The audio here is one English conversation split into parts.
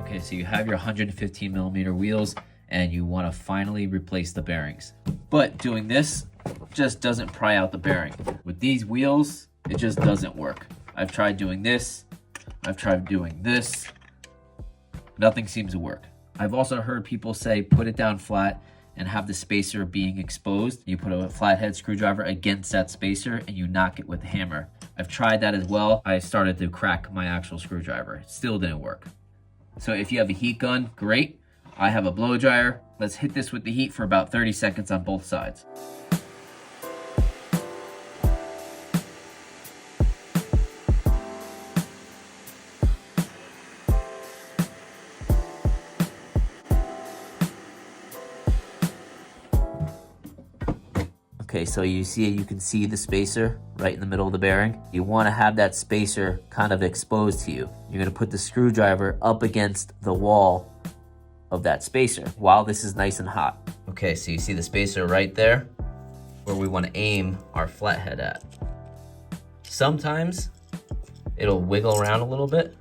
Okay, so you have your 115 millimeter wheels and you want to finally replace the bearings. But doing this just doesn't pry out the bearing. With these wheels, it just doesn't work. I've tried doing this. I've tried doing this. Nothing seems to work. I've also heard people say put it down flat and have the spacer being exposed. You put a flathead screwdriver against that spacer and you knock it with the hammer. I've tried that as well. I started to crack my actual screwdriver. It still didn't work. So if you have a heat gun, great. I have a blow dryer. Let's hit this with the heat for about 30 seconds on both sides. Okay, so you can see the spacer right in the middle of the bearing. You want to have that spacer kind of exposed to you. You're going to put the screwdriver up against the wall of that spacer while this is nice and hot. Okay, so you see the spacer right there where we want to aim our flathead at. Sometimes it'll wiggle around a little bit.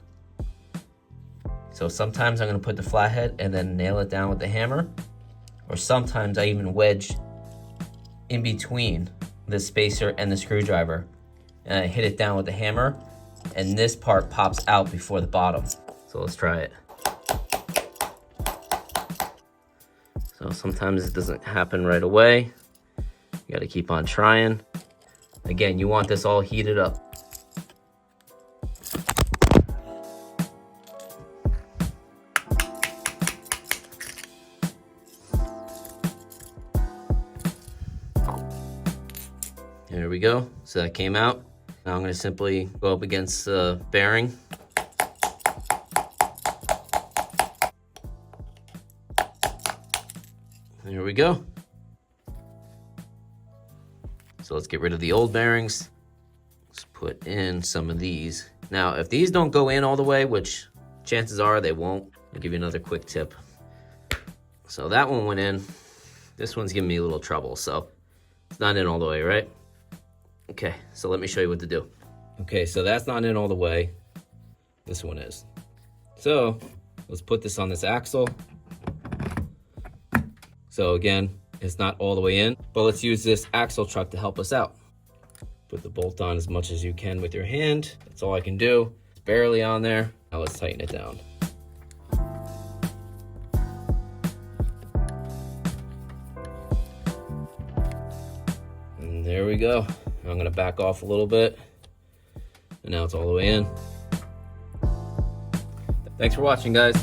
So sometimes I'm going to put the flathead and then nail it down with the hammer. Or sometimes I even wedge in between the spacer and the screwdriver and I hit it down with the hammer and this part pops out before the bottom. So let's try it. So sometimes it doesn't happen right away. You got to keep on trying. Again, you want this all heated up. There we go. So that came out. Now I'm going to simply go up against the bearing. There we go. So let's get rid of the old bearings. Let's put in some of these. Now, if these don't go in all the way, which chances are they won't, I'll give you another quick tip. So that one went in. This one's giving me a little trouble, so it's not in all the way, right? Okay, so let me show you what to do. Okay, so that's not in all the way. This one is. So let's put this on this axle. So again, it's not all the way in, but let's use this axle truck to help us out. Put the bolt on as much as you can with your hand. That's all I can do. It's barely on there. Now let's tighten it down. And there we go. I'm gonna back off a little bit. And now it's all the way in. Thanks for watching, guys.